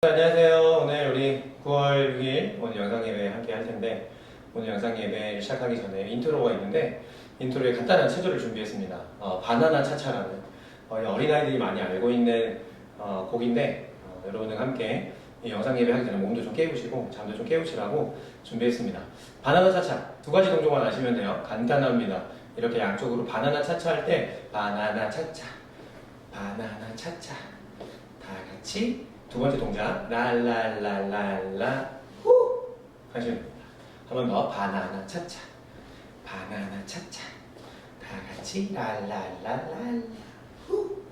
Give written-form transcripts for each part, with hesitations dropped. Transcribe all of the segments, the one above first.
안녕하세요. 오늘 우리 9월 6일 오늘 영상 예배 함께 할 텐데, 오늘 영상 예배를 시작하기 전에 인트로가 있는데, 인트로에 간단한 체조를 준비했습니다. 바나나 차차라는 어린아이들이 많이 알고 있는 곡인데, 여러분과 함께 이 영상 예배 하기 전에 몸도 좀 깨우시고 잠도 좀 깨우시라고 준비했습니다. 바나나 차차 두 가지 동작만 아시면 돼요. 간단합니다. 이렇게 양쪽으로 바나나 차차 할 때 바나나 차차, 바나나 차차 다 같이 두 번째 동작 랄랄랄랄라 후 하시면 됩니다. 한 번 더 바나나 차차, 바나나 차차 다 같이 랄랄랄랄라 후.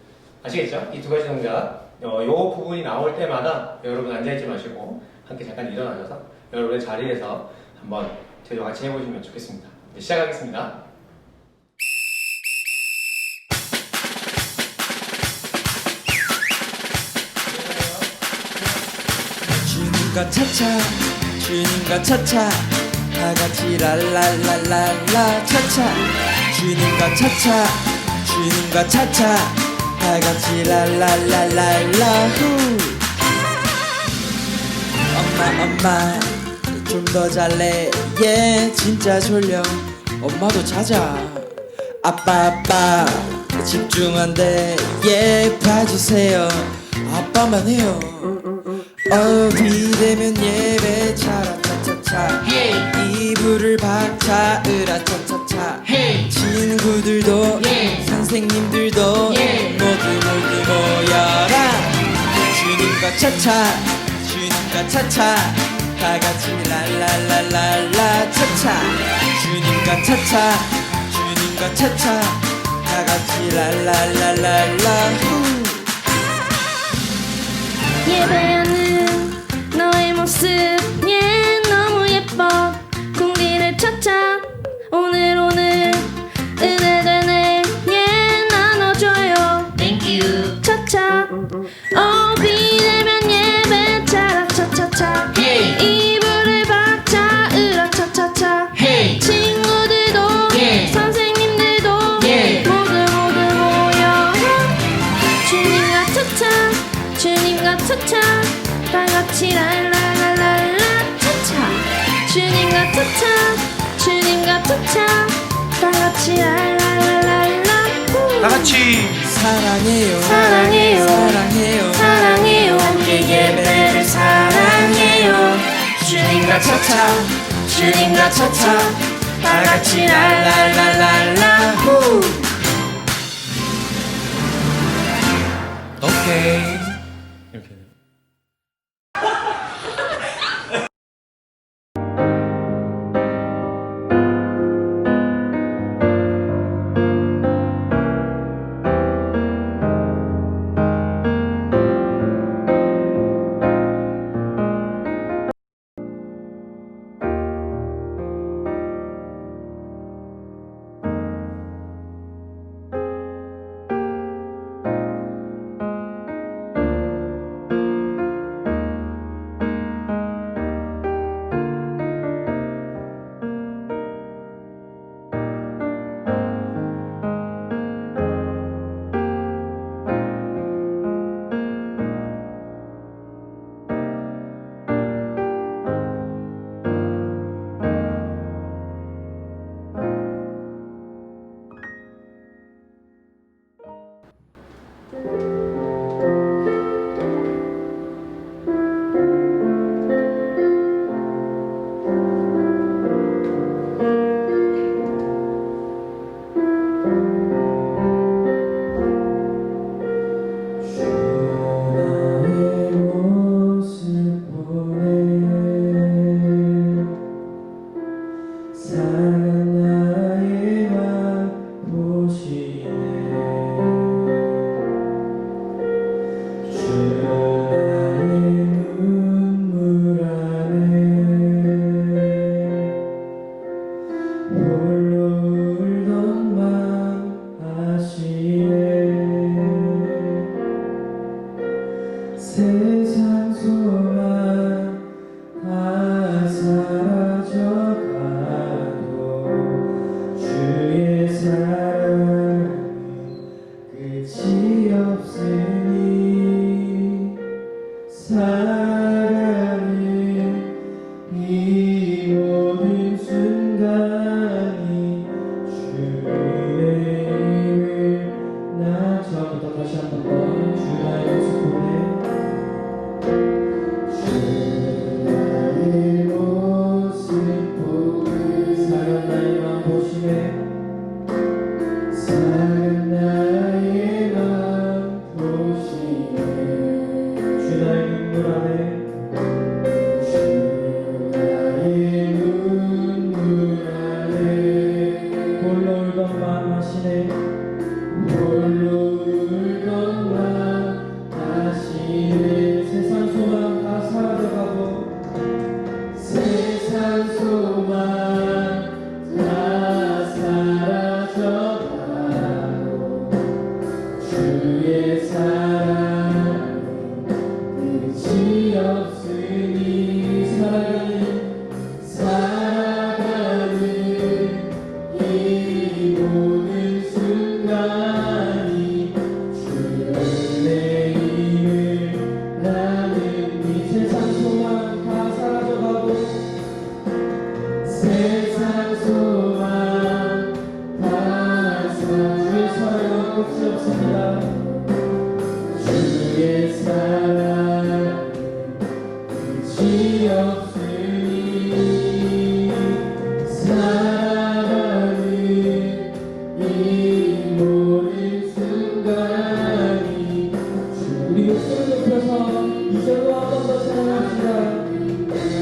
아시겠죠? 이 두 가지 동작 요 부분이 나올 때마다 여러분 앉아있지 마시고 함께 잠깐 일어나셔서 여러분의 자리에서 한번 저희와 같이 해보시면 좋겠습니다. 이제 시작하겠습니다. 주님과 차차, 주님과 차차 다 같이 랄랄랄랄라 차차. 주님과 차차, 주님과 차차 다 같이 랄랄랄랄라 후. 엄마 좀 더 잘래. 진짜 졸려. 엄마도 자자. 아빠 집중한대. 봐주세요. 아빠만 해요. 비대면 예배 차라 차차차. 이불을 박차 으라 차차차. 친구들도 선생님들도 모두 모여라. 주님과 차차, 주님과 차차 다 같이 랄랄랄랄라 차차. 주님과 차차, 주님과 차차 다 같이 랄랄랄랄라 후. 예배하는 너의 모습 너무 예뻐. 공기를 차차 오늘 은혜되네 나눠줘요. Thank you. 차차 비대면 예배 차라 차차차. 이불을 박차 으라 차차차. 친구들도 선생님들도 모두 모여라. 주님과 차차, 주님과 차차 다 같이 랄랄랄랄라 차차. 주님과 차차, 주님과 차차 다 같이 랄랄랄랄라 후. 다 같이 사랑해요, 사랑해요, 사랑해요, 사랑해요. 함께 예배를 사랑해요. 주님과 차차, 주님과 차차 다 같이 랄랄랄랄라 후. 오케이. 이렇게 세상 소망 다 사라져가도 주의 사랑이 주의 사랑 끝이 없으니 살아가는 이 모든 순간이 주의 은혜임을 나는 이 세상 소망 다 사라져가고 세상 소망 다 주의 사랑은 끝이 없습니다. 주의 사랑 끝이 없으니 살아가는 이 모든 순간이 우리 목소리 높여서 이 절로 한 번 더 찬양합시다.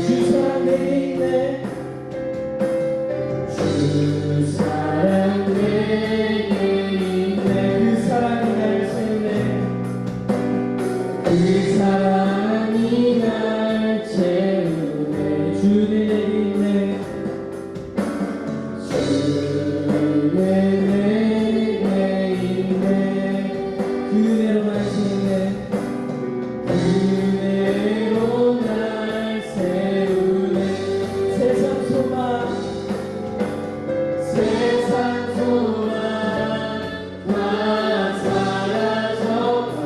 주 사랑 내게 있네. 주 사랑 내게 있네. 그 사랑이 나를 세우네. 그 사랑이 날 채우네. 주 내게 있네. 주 내게 있네. 그대로 날 세우네. 그대로 날 세우네. 세상 소망 세상 소망 다 사라져가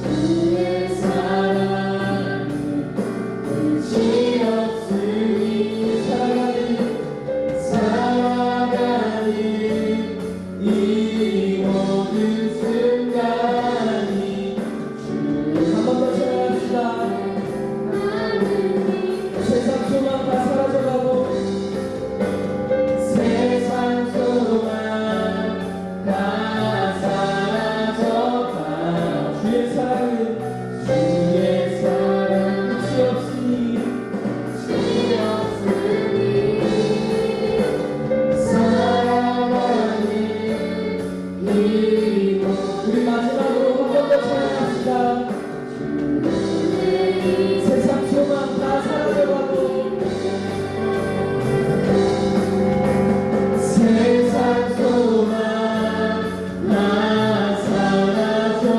주의 사랑은 끝이 없으니 살아가는 이 모든 순간이 한 번 더 찬양합시다. 세상 소망 다 사라져가고 세상 소망 다 사라져가 주의 사랑은 끝이 없으니 살아가는 이 우리 마지막으로 한 번 더 찬양합시다. 세상 소망 다 사라져가고 세상 소망 다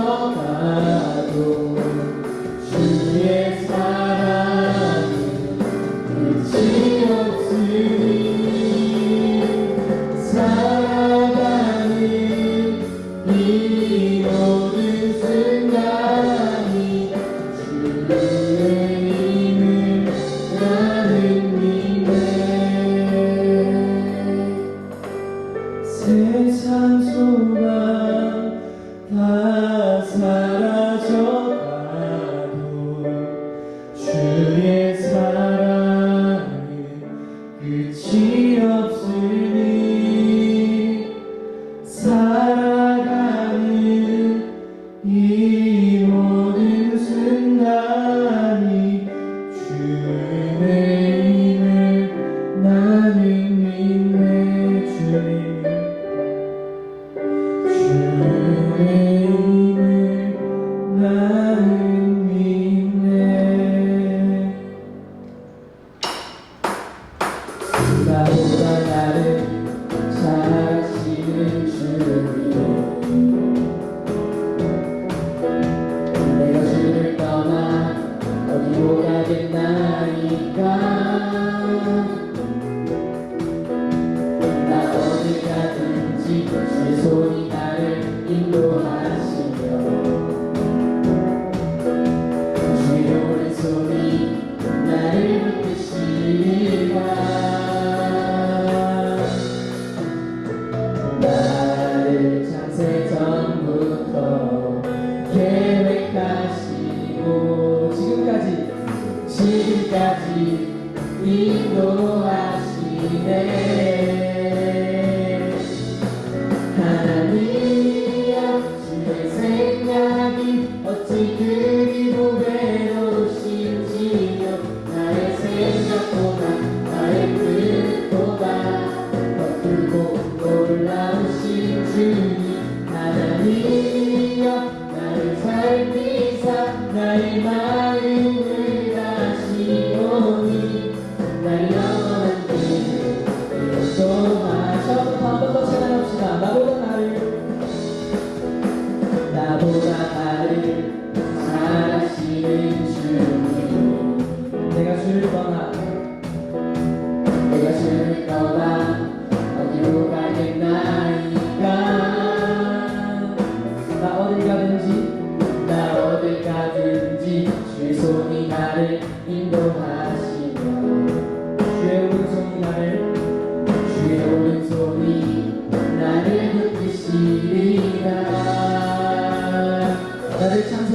사라져가도 주의 사랑은 끝이 없으니 살아가는 이 모든 순간이 주의 힘을 나는 믿네. 세상 소망 다 사라져가도 주의 사랑은 끝이 없으니 살아가는 이 모든 순간이 주의 힘을 나는 믿네. 주의 힘을 나는 믿네. 나보다 나를 잘 아시는 주님이요 내가 주를 떠나 어디로 가겠나이까 나 어디 가든지 주의 손이 나를 인도하시며 주의 오른손이 나를 붙드시리라. 나를 창세 전부터 계획하시고 지금까지 인도하시네. 하나님이여 주의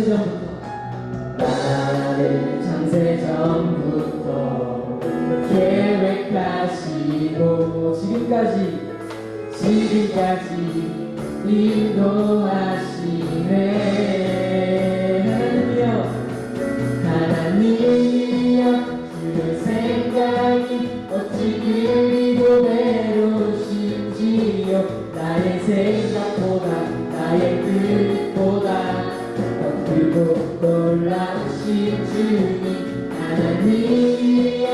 창세전부터 나를 창세전부터 계획하시고 지금까지 인도하시네. 하나님이여 주의 생각이 어찌 그리고 외로우신지요. 나의 생각보다 나의 뜻보다 더 크고 놀라우신 주님. 하나님이여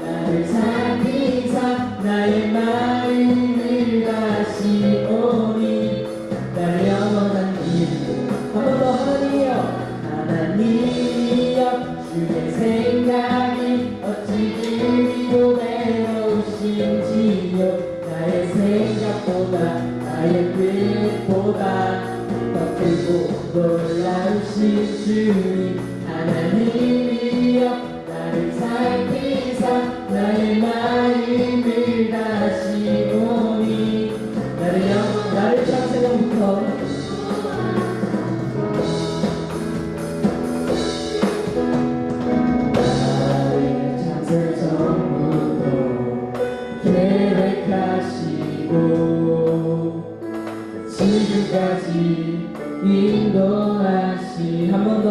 나를 살피사 나의 마음을 다시오니 나를 영원한 길로. 한 번 더. 하나님이여 주의 생각이 어찌 그리고 외로우신지요. 나의 생각보다 나의 뜻보다 더 크고 놀라우신 주님. 하나님이여 나를 살피사 나의 마음을 다시오니 나를 창세전부터 계획하시고 지금까지 인도하신. 한 번 더.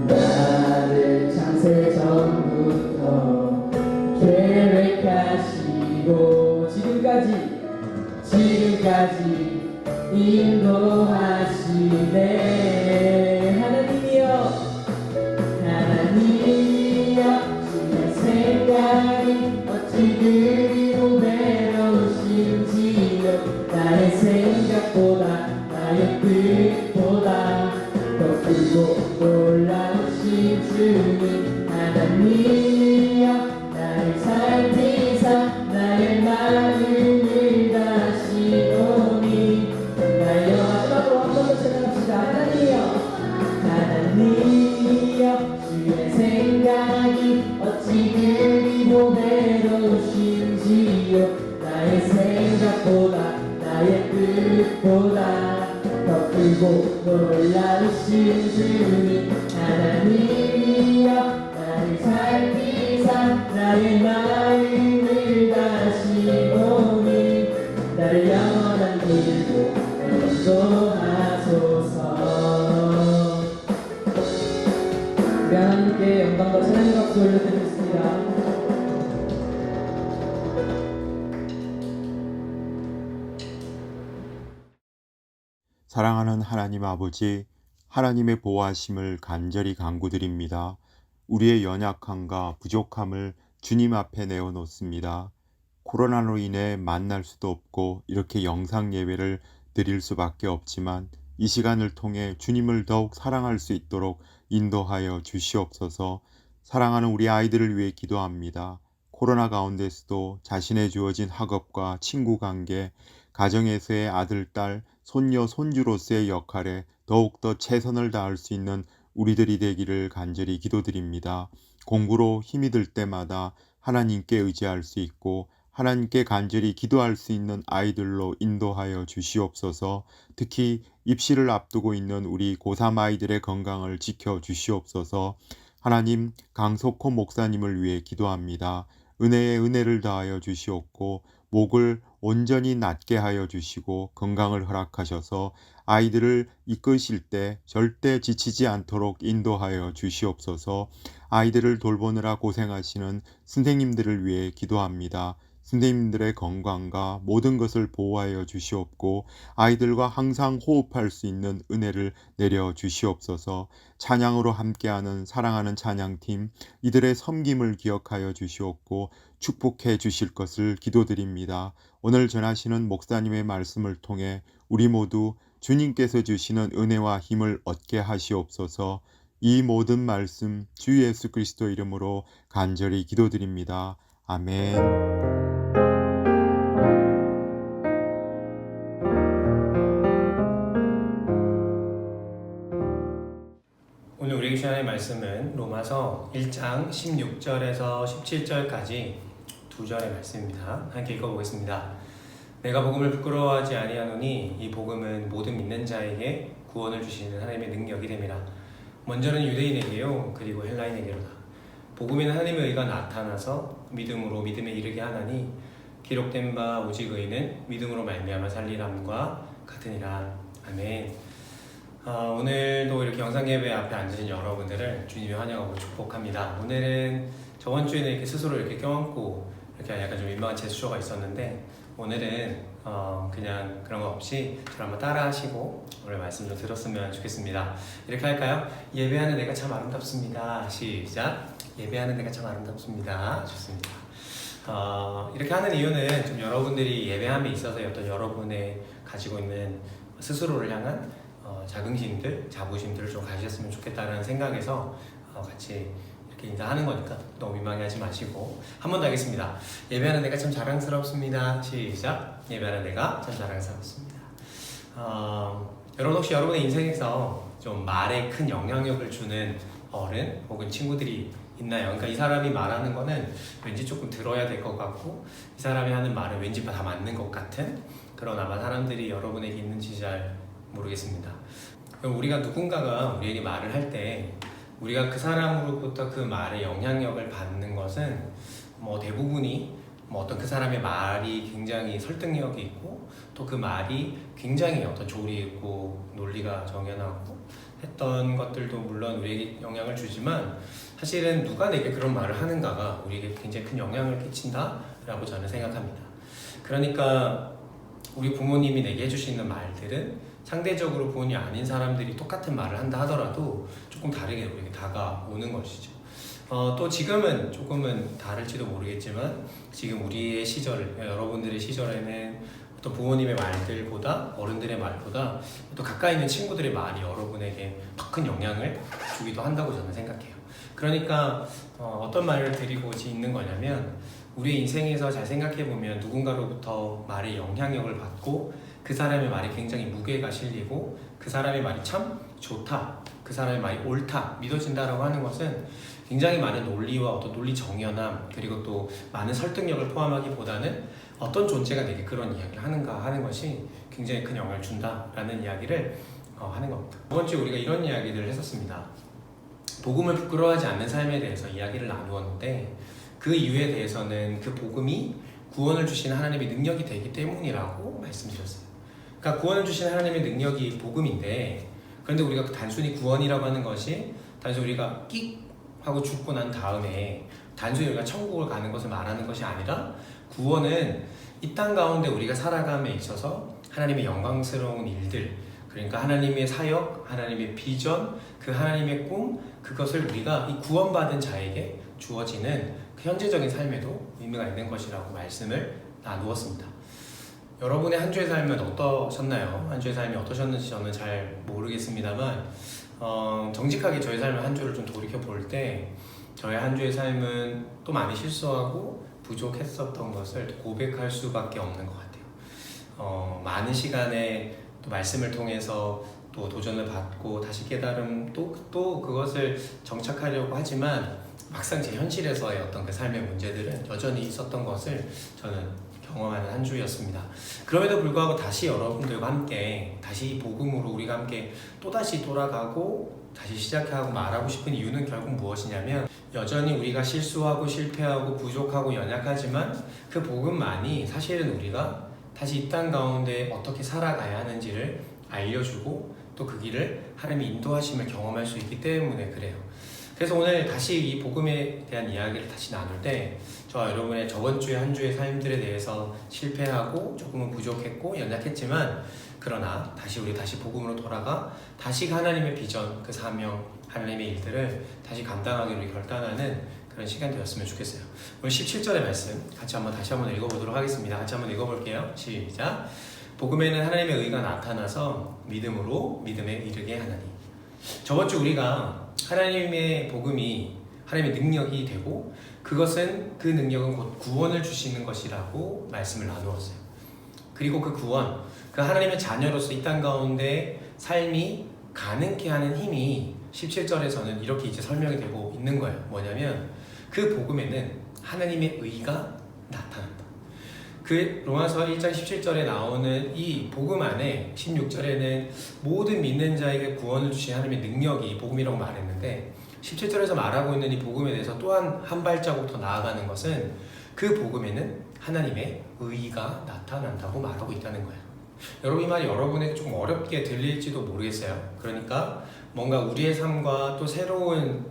나를 창세전부터 계획하시고 지금까지 인도하시네. 하나님이여 주의 생각이 어찌 그리고 외로우신지요. 나의 생각보다 나의 뜻보다 더 크고 놀라우신 주님. 하나님이여 나를 살피사 나의 마음을 다시오니 나의 마음으로 한 번 더 찬양합시다. 하나님이여 주의 생각이 어찌 그리고 외로우신지요. 나의 생각보다 나의 뜻보다 더 크고 놀라우신 주님. 하나님이여 나를 살피사 나의 마음을 다시오니 나를 영원한 길로 인도하소서. 우리 하나님께 영광과 찬양의 박수 올려드리겠습니다. 사랑하는 하나님 아버지, 하나님의 보호하심을 간절히 간구드립니다. 우리의 연약함과 부족함을 주님 앞에 내어놓습니다. 코로나로 인해 만날 수도 없고 이렇게 영상 예배를 드릴 수밖에 없지만 이 시간을 통해 주님을 더욱 사랑할 수 있도록 인도하여 주시옵소서. 사랑하는 우리 아이들을 위해 기도합니다. 코로나 가운데서도 자신의 주어진 학업과 친구 관계, 가정에서의 아들, 딸, 손녀, 손주로서의 역할에 더욱더 최선을 다할 수 있는 우리들이 되기를 간절히 기도드립니다. 공부로 힘이 들 때마다 하나님께 의지할 수 있고 하나님께 간절히 기도할 수 있는 아이들로 인도하여 주시옵소서. 특히 입시를 앞두고 있는 우리 고3 아이들의 건강을 지켜 주시옵소서. 하나님, 강석호 목사님을 위해 기도합니다. 은혜에 은혜를 더하여 주시옵고 목을 온전히 낫게 하여 주시고 건강을 허락하셔서 아이들을 이끄실 때 절대 지치지 않도록 인도하여 주시옵소서. 아이들을 돌보느라 고생하시는 선생님들을 위해 기도합니다. 선생님들의 건강과 모든 것을 보호하여 주시옵고 아이들과 항상 호흡할 수 있는 은혜를 내려 주시옵소서. 찬양으로 함께하는 사랑하는 찬양팀, 이들의 섬김을 기억하여 주시옵고 축복해 주실 것을 기도드립니다. 오늘 전하시는 목사님의 말씀을 통해 우리 모두 주님께서 주시는 은혜와 힘을 얻게 하시옵소서. 이 모든 말씀 주 예수 그리스도 이름으로 간절히 기도드립니다. 아멘. 오늘 우리에게 주시는 말씀은 로마서 1장 16절에서 17절까지 두 절의 말씀입니다. 함께 읽어보겠습니다. 내가 복음을 부끄러워하지 아니하노니 이 복음은 모든 믿는 자에게 구원을 주시는 하나님의 능력이 됨이라. 먼저는 유대인에게요 그리고 헬라인에게로다. 복음에는 하나님의 의가 나타나서 믿음으로 믿음에 이르게 하나니 기록된 바 오직 의는 믿음으로 말미암아 살리람과 같으니라. 아멘. 오늘도 이렇게 영상 예배 앞에 앉으신 여러분들을 주님이 환영하고 축복합니다. 오늘은 저번 주에는 이렇게 스스로 이렇게 껴안고 이렇게 약간 좀 민망한 제스처가 있었는데 오늘은 그냥 그런 거 없이 저를 한번 따라 하시고 오늘 말씀 좀 들었으면 좋겠습니다. 이렇게 할까요? 예배하는 내가 참 아름답습니다. 시작. 예배하는 내가 참 아름답습니다. 좋습니다. 이렇게 하는 이유는 좀 여러분들이 예배함에 있어서 어떤 여러분의 가지고 있는 스스로를 향한 자긍심들, 자부심들을 좀 가지셨으면 좋겠다는 생각에서 같이 이렇게 인사하는 거니까 너무 민망해하지 마시고 한 번 더 하겠습니다. 예배하는 내가 참 자랑스럽습니다. 시작. 예배하는 내가 참 자랑스럽습니다. 여러분 혹시 여러분의 인생에서 좀 말에 큰 영향력을 주는 어른 혹은 친구들이 있나요? 그러니까 이 사람이 말하는 거는 왠지 조금 들어야 될 것 같고 이 사람이 하는 말은 왠지 다 맞는 것 같은 그런 아마 사람들이 여러분에게 있는지 잘 모르겠습니다. 그럼 우리가 누군가가 우리에게 말을 할 때 우리가 그 사람으로부터 그 말의 영향력을 받는 것은 대부분이 어떤 그 사람의 말이 굉장히 설득력이 있고 또 그 말이 굉장히 어떤 조리 있고 논리가 정연하고 했던 것들도 물론 우리에게 영향을 주지만 사실은 누가 내게 그런 말을 하는가가 우리에게 굉장히 큰 영향을 끼친다라고 저는 생각합니다. 그러니까 우리 부모님이 내게 해주시는 말들은 상대적으로 본이 아닌 사람들이 똑같은 말을 한다 하더라도 조금 다르게 우리에게 다가오는 것이죠. 또 지금은 조금은 다를지도 모르겠지만 지금 우리의 시절, 여러분들의 시절에는 또 부모님의 말들보다 어른들의 말보다 또 가까이 있는 친구들의 말이 여러분에게 더 큰 영향을 주기도 한다고 저는 생각해요. 그러니까 어떤 말을 드리고 있는 거냐면 우리 인생에서 잘 생각해보면 누군가로부터 말의 영향력을 받고 그 사람의 말이 굉장히 무게가 실리고 그 사람의 말이 참 좋다, 그 사람의 말이 옳다 믿어진다라고 하는 것은 굉장히 많은 논리와 어떤 논리 정연함 그리고 또 많은 설득력을 포함하기보다는 어떤 존재가 내게 그런 이야기를 하는가 하는 것이 굉장히 큰 영향을 준다라는 이야기를 하는 겁니다. 이번 주에 우리가 이런 이야기들을 했었습니다. 복음을 부끄러워하지 않는 삶에 대해서 이야기를 나누었는데 그 이유에 대해서는 그 복음이 구원을 주시는 하나님의 능력이 되기 때문이라고 말씀드렸어요. 그러니까 구원을 주시는 하나님의 능력이 복음인데 그런데 우리가 단순히 구원이라고 하는 것이 단순히 우리가 끽 하고 죽고 난 다음에 단순히 우리가 천국을 가는 것을 말하는 것이 아니라 구원은 이 땅 가운데 우리가 살아감에 있어서 하나님의 영광스러운 일들 그러니까 하나님의 사역, 하나님의 비전, 그 하나님의 꿈 그것을 우리가 이 구원받은 자에게 주어지는 그 현재적인 삶에도 의미가 있는 것이라고 말씀을 나누었습니다. 여러분의 한 주의 삶은 어떠셨나요? 한 주의 삶이 어떠셨는지 저는 잘 모르겠습니다만 정직하게 저의 삶의 한 주를 좀 돌이켜 볼 때 저의 한 주의 삶은 또 많이 실수하고 부족했었던 것을 고백할 수밖에 없는 것 같아요. 많은 시간에 또 말씀을 통해서 또 도전을 받고 다시 깨달음 또 그것을 정착하려고 하지만 막상 제 현실에서의 어떤 그 삶의 문제들은 여전히 있었던 것을 저는 경험하는 한 주였습니다. 그럼에도 불구하고 다시 여러분들과 함께 다시 복음으로 우리가 함께 또다시 돌아가고 다시 시작하고 말하고 싶은 이유는 결국 무엇이냐면 여전히 우리가 실수하고 실패하고 부족하고 연약하지만 그 복음만이 사실은 우리가 다시 이 땅 가운데 어떻게 살아가야 하는지를 알려주고 또 그 길을 하나님의 인도하심을 경험할 수 있기 때문에 그래요. 그래서 오늘 다시 이 복음에 대한 이야기를 다시 나눌 때 저와 여러분의 저번 주에 한 주의 삶들에 대해서 실패하고 조금은 부족했고 연약했지만 그러나 우리 다시 복음으로 돌아가 다시 하나님의 비전, 그 사명, 하나님의 일들을 다시 감당하기로 결단하는 그런 시간 되었으면 좋겠어요. 오늘 17절의 말씀 다시 한번 읽어보도록 하겠습니다. 같이 한번 읽어볼게요. 시작. 복음에는 하나님의 의가 나타나서 믿음으로 믿음에 이르게 하나니. 저번 주 우리가 하나님의 복음이 하나님의 능력이 되고 그것은 그 능력은 곧 구원을 주시는 것이라고 말씀을 나누었어요. 그리고 그 구원, 그 하나님의 자녀로서 이 땅 가운데 삶이 가능케 하는 힘이 17절에서는 이렇게 이제 설명이 되고 있는 거예요. 뭐냐면 그 복음에는 하나님의 의가 나타난다. 그 로마서 1장 17절에 나오는 이 복음 안에 16절에는 모든 믿는 자에게 구원을 주신 하나님의 능력이 복음이라고 말했는데 17절에서 말하고 있는 이 복음에 대해서 또한 한 발자국 더 나아가는 것은 그 복음에는 하나님의 의의가 나타난다고 말하고 있다는 거예요. 여러분 이 말이 여러분에게 조금 어렵게 들릴지도 모르겠어요. 그러니까 뭔가 우리의 삶과 또 새로운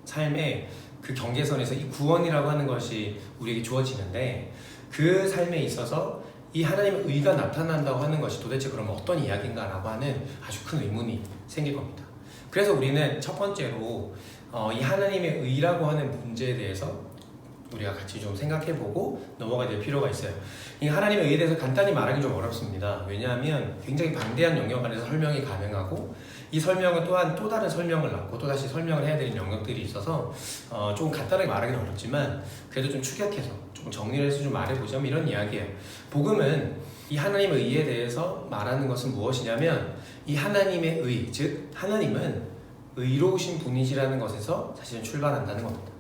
삶의 그 경계선에서 이 구원이라고 하는 것이 우리에게 주어지는데 그 삶에 있어서 이 하나님의 의가 나타난다고 하는 것이 도대체 그러면 어떤 이야기인가 라고 하는 아주 큰 의문이 생길 겁니다. 그래서 우리는 첫 번째로 이 하나님의 의라고 하는 문제에 대해서 우리가 같이 좀 생각해보고 넘어가야 될 필요가 있어요. 이 하나님의 의에 대해서 간단히 말하기 좀 어렵습니다. 왜냐하면 굉장히 방대한 영역 안에서 설명이 가능하고 이 설명은 또한 또 다른 설명을 낳고 또다시 설명을 해야 되는 영역들이 있어서 조금 간단하게 말하기는 어렵지만 그래도 좀 축약해서 조금 정리를 해서 좀 말해보자면 이런 이야기예요. 복음은 이 하나님의 의에 대해서 말하는 것은 무엇이냐면 이 하나님의 의, 즉 하나님은 의로우신 분이시라는 것에서 사실은 출발한다는 겁니다.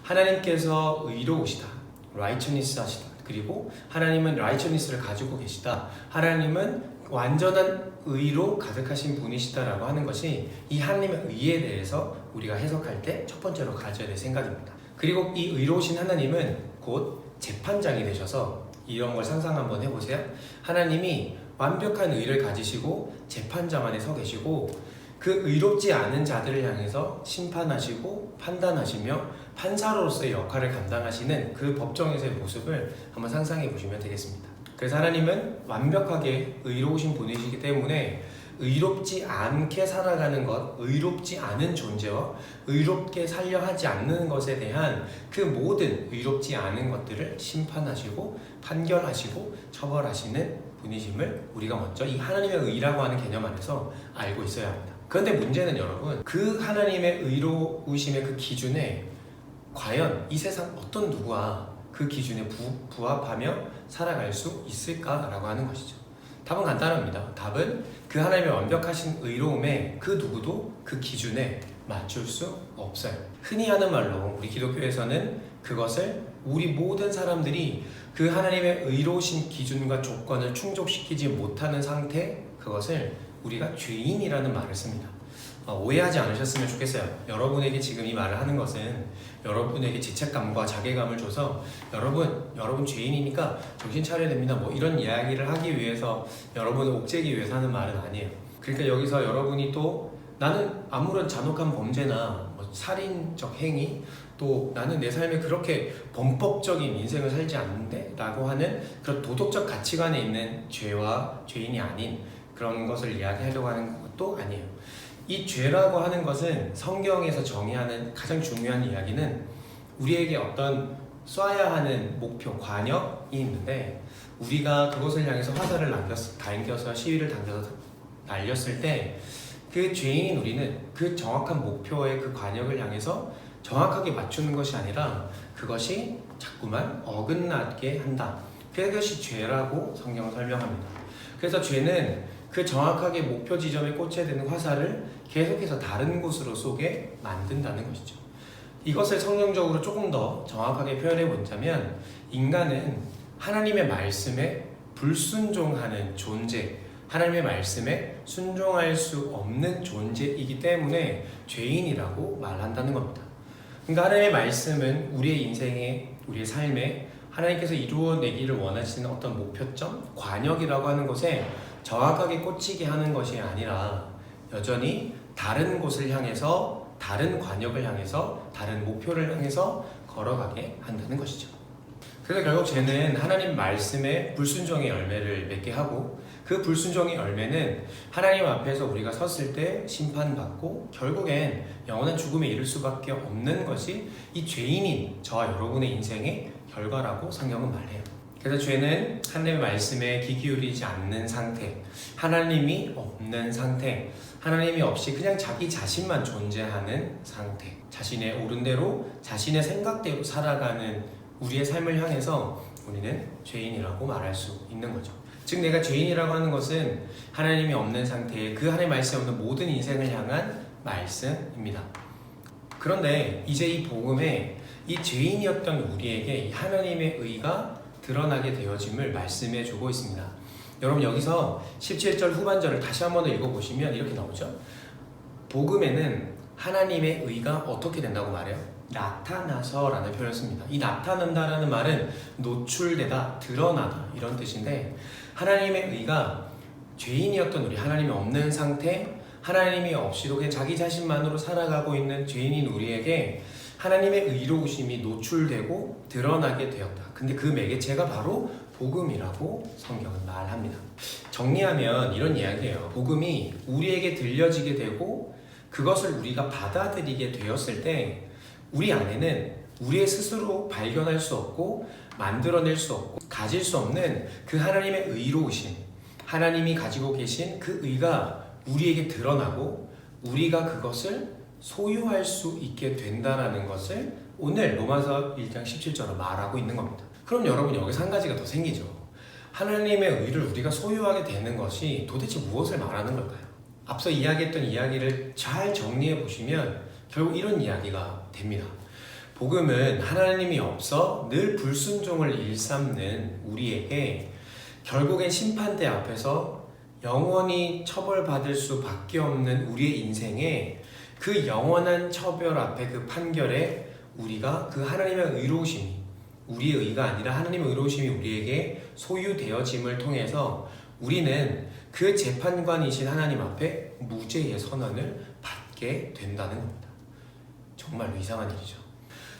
하나님께서 의로우시다, righteousness 하시다. 그리고 하나님은 righteousness를 가지고 계시다. 하나님은 완전한 의로 가득하신 분이시다라고 하는 것이 이 하나님의 의에 대해서 우리가 해석할 때 첫 번째로 가져야 될 생각입니다. 그리고 이 의로우신 하나님은 곧 재판장이 되셔서 이런 걸 상상 한번 해보세요. 하나님이 완벽한 의를 가지시고 재판장 안에 서 계시고 그 의롭지 않은 자들을 향해서 심판하시고 판단하시며 판사로서의 역할을 감당하시는 그 법정에서의 모습을 한번 상상해 보시면 되겠습니다. 그래서 하나님은 완벽하게 의로우신 분이시기 때문에 의롭지 않게 살아가는 것, 의롭지 않은 존재와 의롭게 살려 하지 않는 것에 대한 그 모든 의롭지 않은 것들을 심판하시고 판결하시고 처벌하시는 분이심을 우리가 먼저 이 하나님의 의라고 하는 개념 안에서 알고 있어야 합니다. 그런데 문제는 여러분, 그 하나님의 의로우심의 그 기준에 과연 이 세상 어떤 누구와 그 기준에 부합하며 살아갈 수 있을까라고 하는 것이죠. 답은 간단합니다. 답은 그 하나님의 완벽하신 의로움에 그 누구도 그 기준에 맞출 수 없어요. 흔히 하는 말로 우리 기독교에서는 그것을 우리 모든 사람들이 그 하나님의 의로우신 기준과 조건을 충족시키지 못하는 상태, 그것을 우리가 죄인이라는 말을 씁니다. 오해하지 않으셨으면 좋겠어요. 여러분에게 지금 이 말을 하는 것은 여러분에게 죄책감과 자괴감을 줘서 여러분 죄인이니까 정신 차려야 됩니다, 뭐 이런 이야기를 하기 위해서 여러분을 옥죄기 위해서 하는 말은 아니에요. 그러니까 여기서 여러분이 또 나는 아무런 잔혹한 범죄나 뭐 살인적 행위, 또 나는 내 삶에 그렇게 범법적인 인생을 살지 않는데 라고 하는 그런 도덕적 가치관에 있는 죄와 죄인이 아닌 그런 것을 이야기하려고 하는 것도 아니에요. 이 죄라고 하는 것은 성경에서 정의하는 가장 중요한 이야기는 우리에게 어떤 쏴야 하는 목표, 관역이 있는데 우리가 그것을 향해서 화살을 당겨서 시위를 당겨서 날렸을 때 그 죄인인 우리는 그 정확한 목표의 그 관역을 향해서 정확하게 맞추는 것이 아니라 그것이 자꾸만 어긋나게 한다. 그것이 죄라고 성경은 설명합니다. 그래서 죄는 그 정확하게 목표 지점에 꽂혀야 되는 화살을 계속해서 다른 곳으로 쏘게 만든다는 것이죠. 이것을 성경적으로 조금 더 정확하게 표현해 보자면 인간은 하나님의 말씀에 불순종하는 존재, 하나님의 말씀에 순종할 수 없는 존재이기 때문에 죄인이라고 말한다는 겁니다. 그러니까 하나님의 말씀은 우리의 인생에, 우리의 삶에 하나님께서 이루어내기를 원하시는 어떤 목표점, 관역이라고 하는 것에 정확하게 꽂히게 하는 것이 아니라 여전히 다른 곳을 향해서, 다른 관역을 향해서, 다른 목표를 향해서 걸어가게 한다는 것이죠. 그래서 결국 죄는 하나님 말씀에 불순종의 열매를 맺게 하고 그 불순종의 열매는 하나님 앞에서 우리가 섰을 때 심판받고 결국엔 영원한 죽음에 이를 수밖에 없는 것이 이 죄인인 저와 여러분의 인생의 결과라고 성경은 말해요. 그래서 죄는 하나님의 말씀에 귀 기울이지 않는 상태, 하나님이 없는 상태, 하나님이 없이 그냥 자기 자신만 존재하는 상태, 자신의 옳은 대로 자신의 생각대로 살아가는 우리의 삶을 향해서 우리는 죄인이라고 말할 수 있는 거죠. 즉 내가 죄인이라고 하는 것은 하나님이 없는 상태에 그 하나님의 말씀이 없는 모든 인생을 향한 말씀입니다. 그런데 이제 이 복음에 이 죄인이었던 우리에게 이 하나님의 의가 드러나게 되어짐을 말씀해 주고 있습니다. 여러분 여기서 17절 후반절을 다시 한번 읽어보시면 이렇게 나오죠. 복음에는 하나님의 의가 어떻게 된다고 말해요? 나타나서 라는 표현을 씁니다. 이 나타난다라는 말은 노출되다, 드러나다 이런 뜻인데, 하나님의 의가 죄인이었던 우리, 하나님이 없는 상태, 하나님이 없이도 그냥 자기 자신만으로 살아가고 있는 죄인인 우리에게 하나님의 의로우심이 노출되고 드러나게 되었다. 근데 그 매개체가 바로 복음이라고 성경은 말합니다. 정리하면 이런 이야기예요. 복음이 우리에게 들려지게 되고 그것을 우리가 받아들이게 되었을 때 우리 안에는 우리의 스스로 발견할 수 없고 만들어낼 수 없고 가질 수 없는 그 하나님의 의로우심, 하나님이 가지고 계신 그 의가 우리에게 드러나고 우리가 그것을 소유할 수 있게 된다라는 것을 오늘 로마서 1장 17절로 말하고 있는 겁니다. 그럼 여러분 여기서 한 가지가 더 생기죠. 하나님의 의를 우리가 소유하게 되는 것이 도대체 무엇을 말하는 걸까요? 앞서 이야기했던 이야기를 잘 정리해 보시면 결국 이런 이야기가 됩니다. 복음은 하나님이 없어 늘 불순종을 일삼는 우리에게 결국엔 심판대 앞에서 영원히 처벌받을 수밖에 없는 우리의 인생에 그 영원한 처벌 앞에 그 판결에 우리가 그 하나님의 의로우심이, 우리의 의가 아니라 하나님의 의로우심이 우리에게 소유되어짐을 통해서 우리는 그 재판관이신 하나님 앞에 무죄의 선언을 받게 된다는 겁니다. 정말로 이상한 일이죠.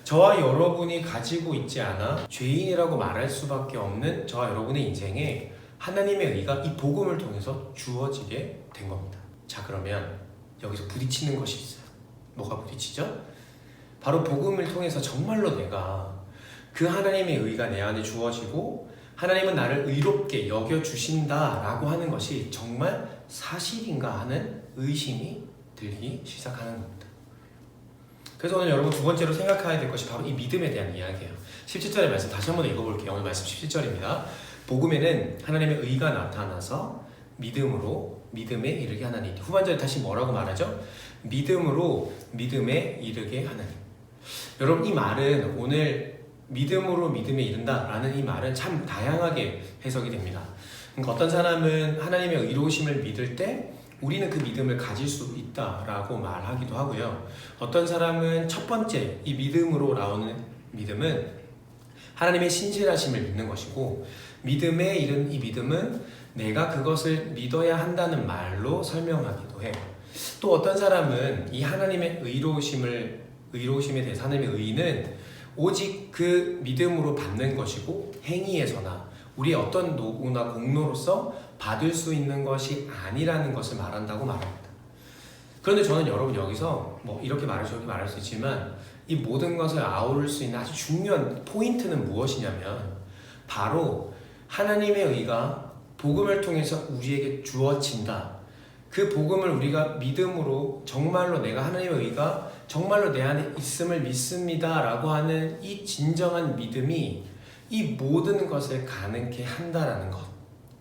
저와 여러분이 가지고 있지 않아 죄인이라고 말할 수밖에 없는 저와 여러분의 인생에 하나님의 의가 이 복음을 통해서 주어지게 된 겁니다. 자, 그러면 여기서 부딪히는 것이 있어요. 뭐가 부딪히죠? 바로 복음을 통해서 정말로 내가 그 하나님의 의가 내 안에 주어지고 하나님은 나를 의롭게 여겨주신다라고 하는 것이 정말 사실인가 하는 의심이 들기 시작하는 겁니다. 그래서 오늘 여러분 두 번째로 생각해야 될 것이 바로 이 믿음에 대한 이야기예요. 17절의 말씀 다시 한번 읽어볼게요. 오늘 말씀 17절입니다. 복음에는 하나님의 의가 나타나서 믿음으로 믿음에 이르게 하나니. 후반절에 다시 뭐라고 말하죠? 믿음으로 믿음에 이르게 하나니. 여러분 이 말은 오늘 믿음으로 믿음에 이른다라는 이 말은 참 다양하게 해석이 됩니다. 그러니까 어떤 사람은 하나님의 의로우심을 믿을 때 우리는 그 믿음을 가질 수 있다라고 말하기도 하고요. 어떤 사람은 첫 번째 이 믿음으로 나오는 믿음은 하나님의 신실하심을 믿는 것이고, 믿음에 이른 이 믿음은 내가 그것을 믿어야 한다는 말로 설명하기도 해요. 또 어떤 사람은 이 하나님의 의로우심에 대해서 하나님의 의는 오직 그 믿음으로 받는 것이고 행위에서나 우리의 어떤 노고나 공로로서 받을 수 있는 것이 아니라는 것을 말한다고 말합니다. 그런데 저는 여러분 여기서 뭐 이렇게 말할 수 있지만 이 모든 것을 아우를 수 있는 아주 중요한 포인트는 무엇이냐면 바로 하나님의 의가 복음을 통해서 우리에게 주어진다. 그 복음을 우리가 믿음으로 정말로 내가 하나님의 의가 정말로 내 안에 있음을 믿습니다 라고 하는 이 진정한 믿음이 이 모든 것을 가능케 한다라는 것.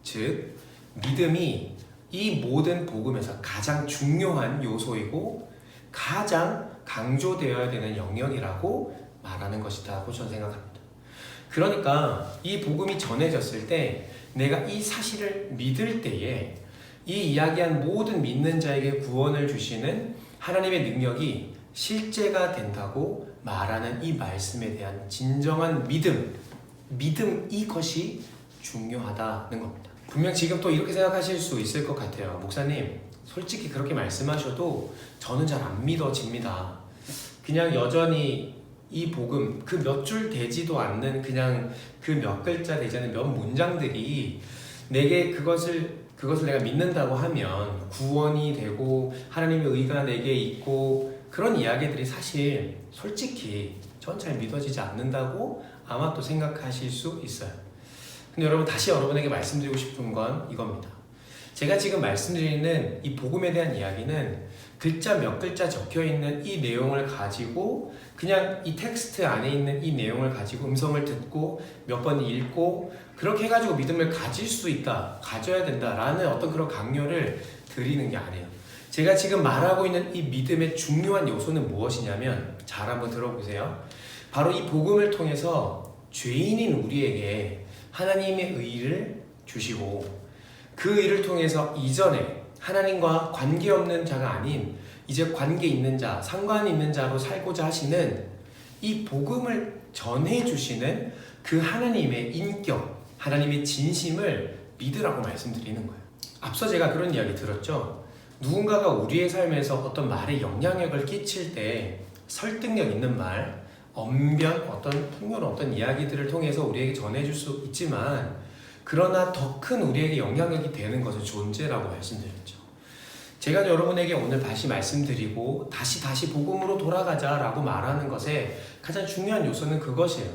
즉 믿음이 이 모든 복음에서 가장 중요한 요소이고 가장 강조되어야 되는 영역이라고 말하는 것이라고 저는 생각합니다. 그러니까 이 복음이 전해졌을 때 내가 이 사실을 믿을 때에 이 이야기한 모든 믿는 자에게 구원을 주시는 하나님의 능력이 실제가 된다고 말하는 이 말씀에 대한 진정한 믿음 이것이 중요하다는 겁니다. 분명 지금 또 이렇게 생각하실 수 있을 것 같아요. 목사님, 솔직히 그렇게 말씀하셔도 저는 잘 안 믿어집니다. 그냥 여전히 이 복음, 그 몇 줄 되지도 않는 그냥 그 몇 글자 되지 않는 몇 문장들이 내게 그것을 내가 믿는다고 하면 구원이 되고 하나님의 의가 내게 있고 그런 이야기들이 사실 솔직히 전 잘 믿어지지 않는다고 아마 또 생각하실 수 있어요. 근데 여러분 다시 여러분에게 말씀드리고 싶은 건 이겁니다. 제가 지금 말씀드리는 이 복음에 대한 이야기는 글자 몇 글자 적혀있는 이 내용을 가지고 그냥 이 텍스트 안에 있는 이 내용을 가지고 음성을 듣고 몇 번 읽고 그렇게 해가지고 믿음을 가질 수 있다, 가져야 된다라는 어떤 그런 강요를 드리는 게 아니에요. 제가 지금 말하고 있는 이 믿음의 중요한 요소는 무엇이냐면 잘 한번 들어보세요. 바로 이 복음을 통해서 죄인인 우리에게 하나님의 의를 주시고 그 의를 통해서 이전에 하나님과 관계없는 자가 아닌 이제 관계 있는 자, 상관 있는 자로 살고자 하시는 이 복음을 전해주시는 그 하나님의 인격, 하나님의 진심을 믿으라고 말씀드리는 거예요. 앞서 제가 그런 이야기 들었죠. 누군가가 우리의 삶에서 어떤 말에 영향력을 끼칠 때 설득력 있는 말, 언변, 어떤 풍요로운 어떤 이야기들을 통해서 우리에게 전해줄 수 있지만 그러나 더 큰 우리에게 영향력이 되는 것은 존재라고 말씀드렸죠. 제가 여러분에게 오늘 다시 말씀드리고 다시 복음으로 돌아가자라고 말하는 것에 가장 중요한 요소는 그것이에요.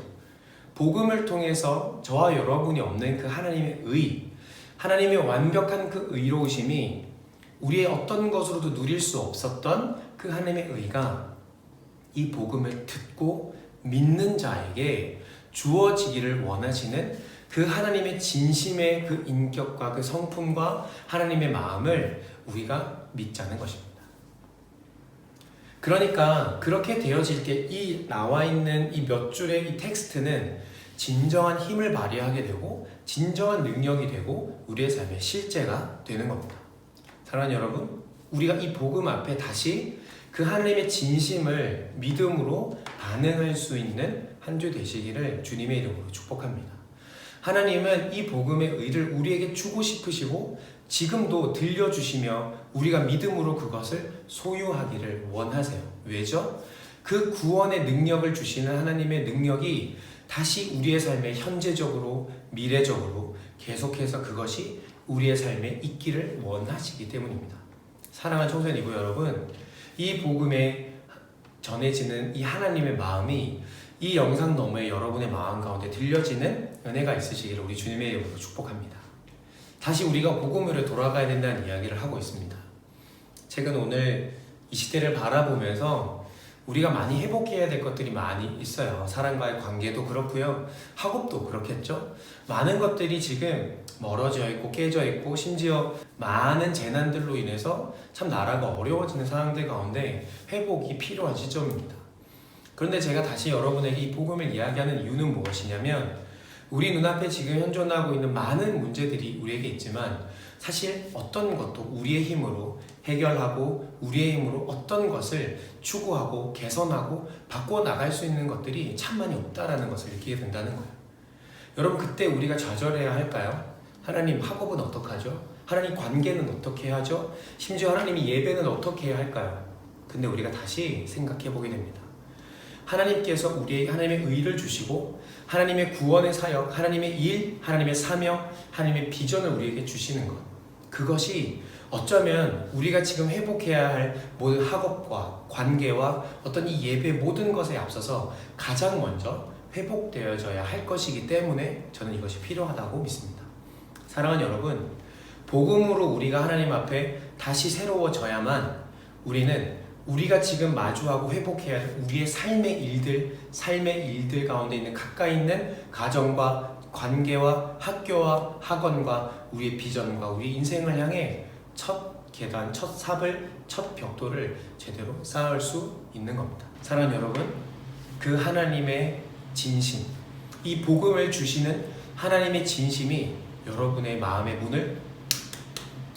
복음을 통해서 저와 여러분이 없는 그 하나님의 의, 하나님의 완벽한 그 의로우심이 우리의 어떤 것으로도 누릴 수 없었던 그 하나님의 의가 이 복음을 듣고 믿는 자에게 주어지기를 원하시는 그 하나님의 진심의 그 인격과 그 성품과 하나님의 마음을 우리가 믿자는 것입니다. 그러니까 그렇게 되어질 때 이 나와 있는 이 몇 줄의 이 텍스트는 진정한 힘을 발휘하게 되고 진정한 능력이 되고 우리의 삶의 실제가 되는 겁니다. 사랑하는 여러분, 우리가 이 복음 앞에 다시 그 하나님의 진심을 믿음으로 반응할 수 있는 한 주 되시기를 주님의 이름으로 축복합니다. 하나님은 이 복음의 의를 우리에게 주고 싶으시고 지금도 들려주시며 우리가 믿음으로 그것을 소유하기를 원하세요. 왜죠? 그 구원의 능력을 주시는 하나님의 능력이 다시 우리의 삶에 현재적으로 미래적으로 계속해서 그것이 우리의 삶에 있기를 원하시기 때문입니다. 사랑하는 청소년이고 여러분, 이 복음에 전해지는 이 하나님의 마음이 이 영상 너머에 여러분의 마음 가운데 들려지는 은혜가 있으시기를 우리 주님의 이름으로 축복합니다. 다시 우리가 복음으로 돌아가야 된다는 이야기를 하고 있습니다. 최근 오늘 이 시대를 바라보면서 우리가 많이 회복해야 될 것들이 많이 있어요. 사람과의 관계도 그렇고요. 학업도 그렇겠죠. 많은 것들이 지금 멀어져 있고 깨져 있고 심지어 많은 재난들로 인해서 참 나라가 어려워지는 상황들 가운데 회복이 필요한 시점입니다. 그런데 제가 다시 여러분에게 이 복음을 이야기하는 이유는 무엇이냐면 우리 눈앞에 지금 현존하고 있는 많은 문제들이 우리에게 있지만 사실 어떤 것도 우리의 힘으로 해결하고 우리의 힘으로 어떤 것을 추구하고 개선하고 바꿔나갈 수 있는 것들이 참 많이 없다라는 것을 느끼게 된다는 거예요. 여러분, 그때 우리가 좌절해야 할까요? 하나님, 학업은 어떡하죠? 하나님, 관계는 어떻게 하죠? 심지어 하나님이 예배는 어떻게 해야 할까요? 근데 우리가 다시 생각해 보게 됩니다. 하나님께서 우리에게 하나님의 의를 주시고 하나님의 구원의 사역, 하나님의 일, 하나님의 사명, 하나님의 비전을 우리에게 주시는 것, 그것이 어쩌면 우리가 지금 회복해야 할 모든 학업과 관계와 어떤 이 예배 모든 것에 앞서서 가장 먼저 회복되어져야 할 것이기 때문에 저는 이것이 필요하다고 믿습니다. 사랑하는 여러분, 복음으로 우리가 하나님 앞에 다시 새로워져야만 우리가 지금 마주하고 회복해야 할 우리의 삶의 일들 가운데 있는 가까이 있는 가정과 관계와 학교와 학원과 우리의 비전과 우리 인생을 향해 첫 계단, 첫 삽을, 첫 벽돌을 제대로 쌓을 수 있는 겁니다. 사랑하는 여러분, 그 하나님의 진심, 이 복음을 주시는 하나님의 진심이 여러분의 마음의 문을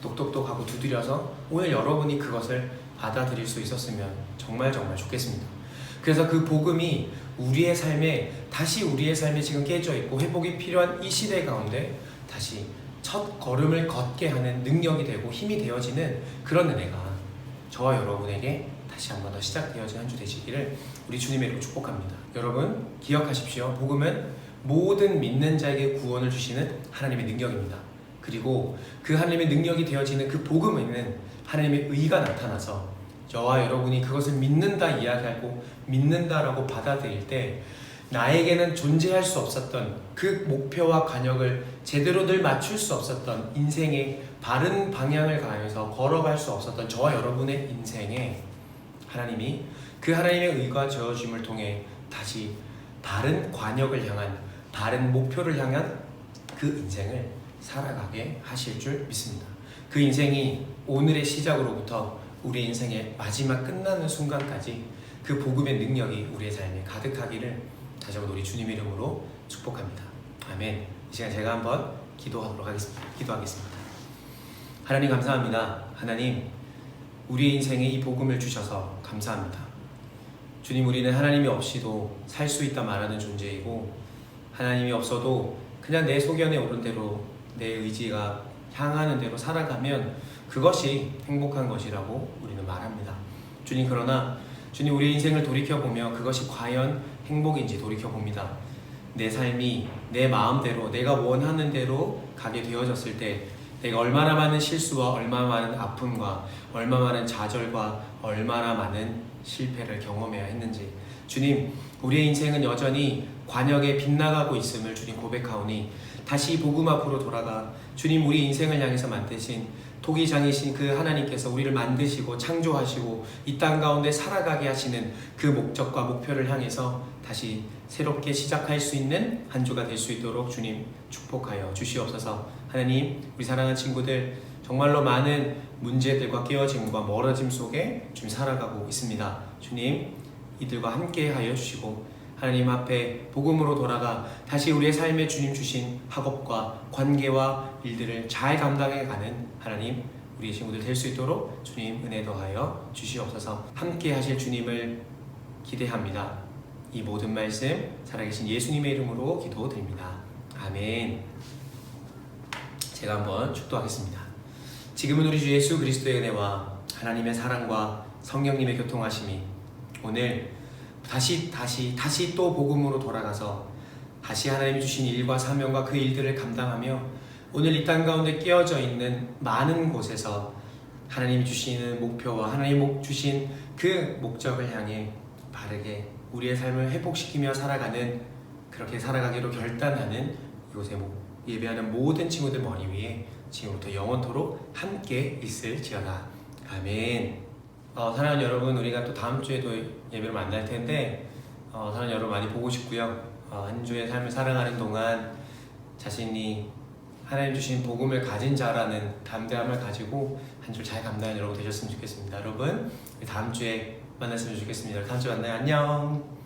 똑똑똑하고 두드려서 오늘 여러분이 그것을 받아들일 수 있었으면 정말 좋겠습니다. 그래서 그 복음이 우리의 삶에 지금 깨져 있고 회복이 필요한 이 시대 가운데 다시 첫 걸음을 걷게 하는 능력이 되고 힘이 되어지는 그런 은혜가 저와 여러분에게 다시 한 번 더 시작되어진 한 주 되시기를 우리 주님의 이름으로 축복합니다. 여러분, 기억하십시오. 복음은 모든 믿는 자에게 구원을 주시는 하나님의 능력입니다. 그리고 그 하나님의 능력이 되어지는 그 복음에는 하나님의 의가 나타나서 저와 여러분이 그것을 믿는다 이야기하고 믿는다라고 받아들일 때 나에게는 존재할 수 없었던 그 목표와 관역을 제대로 늘 맞출 수 없었던 인생의 바른 방향을 가해서 걸어갈 수 없었던 저와 여러분의 인생에 하나님이 그 하나님의 의가 저어짐을 통해 다시 바른 관역을 향한 바른 목표를 향한 그 인생을 살아가게 하실 줄 믿습니다. 그 인생이 오늘의 시작으로부터 우리 인생의 마지막 끝나는 순간까지 그 복음의 능력이 우리의 삶에 가득하기를 다시 한번 우리 주님 이름으로 축복합니다. 아멘. 이 시간 제가 한번 기도하겠습니다. 하나님 감사합니다. 하나님, 우리의 인생에 이 복음을 주셔서 감사합니다. 주님, 우리는 하나님이 없이도 살 수 있다 말하는 존재이고, 하나님이 없어도 그냥 내 소견에 오른 대로 내 의지가 향하는 대로 살아가면 그것이 행복한 것이라고 우리는 말합니다. 주님, 그러나 주님, 우리 인생을 돌이켜보며 그것이 과연 행복인지 돌이켜봅니다. 내 삶이 내 마음대로 내가 원하는 대로 가게 되어졌을 때 내가 얼마나 많은 실수와 얼마나 많은 아픔과 얼마나 많은 좌절과 얼마나 많은 실패를 경험해야 했는지, 주님, 우리의 인생은 여전히 관역에 빗나가고 있음을 주님 고백하오니 다시 복음 앞으로 돌아가 주님, 우리 인생을 향해서 만드신 토기장이신 그 하나님께서 우리를 만드시고 창조하시고 이 땅 가운데 살아가게 하시는 그 목적과 목표를 향해서 다시 새롭게 시작할 수 있는 한 주가 될 수 있도록 주님 축복하여 주시옵소서. 하나님, 우리 사랑하는 친구들 정말로 많은 문제들과 깨어짐과 멀어짐 속에 주님 살아가고 있습니다. 주님, 이들과 함께 하여 주시고 하나님 앞에 복음으로 돌아가 다시 우리의 삶에 주님 주신 학업과 관계와 일들을 잘 감당해가는 하나님, 우리의 친구들 될 수 있도록 주님 은혜 더하여 주시옵소서. 함께 하실 주님을 기대합니다. 이 모든 말씀 살아계신 예수님의 이름으로 기도드립니다. 아멘. 제가 한번 축도하겠습니다. 지금은 우리 주 예수 그리스도의 은혜와 하나님의 사랑과 성령님의 교통하심이 오늘 다시 또 복음으로 돌아가서 다시 하나님이 주신 일과 사명과 그 일들을 감당하며 오늘 이 땅 가운데 깨어져 있는 많은 곳에서 하나님이 주시는 목표와 하나님이 주신 그 목적을 향해 바르게 우리의 삶을 회복시키며 살아가는, 그렇게 살아가기로 결단하는 이곳에 예배하는 모든 친구들 머리 위에 지금부터 영원토록 함께 있을지어다. 아멘. 사랑하는 여러분, 우리가 또 다음 주에도 예배를 만날 텐데 사랑하는 여러분 많이 보고 싶고요. 한 주의 삶을 살아가는 동안 자신이 하나님 주신 복음을 가진 자라는 담대함을 가지고 한 주 잘 감당하는 여러분 되셨으면 좋겠습니다. 여러분, 다음 주에 만났으면 좋겠습니다. 다음 주에 만나요. 안녕.